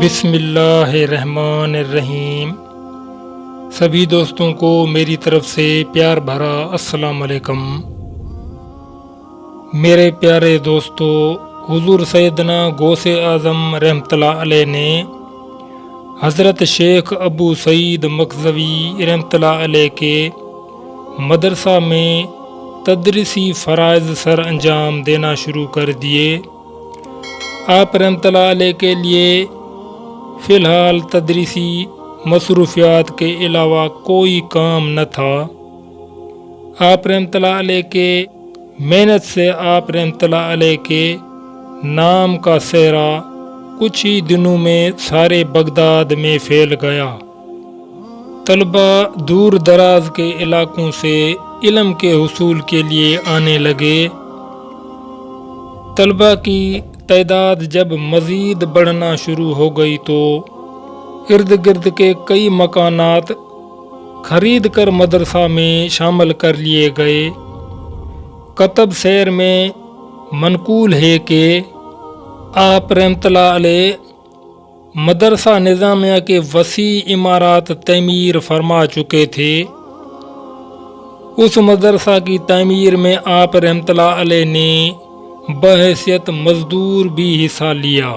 بسم اللہ الرحمن الرحیم۔ سبھی دوستوں کو میری طرف سے پیار بھرا السلام علیکم۔ میرے پیارے دوستو، حضور سیدنا غوث اعظم رحمۃ اللہ علیہ نے حضرت شیخ ابو سعید مکزوی رحمۃ اللہ علیہ کے مدرسہ میں تدریسی فرائض سر انجام دینا شروع کر دیے۔ آپ رحمۃ اللہ علیہ کے لیے فی الحال تدریسی مصروفیات کے علاوہ کوئی کام نہ تھا۔ آپ رحمۃ اللہ علیہ کے محنت سے آپ رحمۃ اللہ علیہ کے نام کا سہرا کچھ ہی دنوں میں سارے بغداد میں پھیل گیا۔ طلبہ دور دراز کے علاقوں سے علم کے حصول کے لیے آنے لگے۔ طلبہ کی تعداد جب مزید بڑھنا شروع ہو گئی تو ارد گرد کے کئی مکانات خرید کر مدرسہ میں شامل کر لیے گئے۔ کتب سیر میں منقول ہے کہ آپ رحمۃ اللہ علیہ مدرسہ نظامیہ کے وسیع عمارات تعمیر فرما چکے تھے۔ اس مدرسہ کی تعمیر میں آپ رحمۃ اللہ علیہ نے بحیثیت مزدور بھی حصہ لیا۔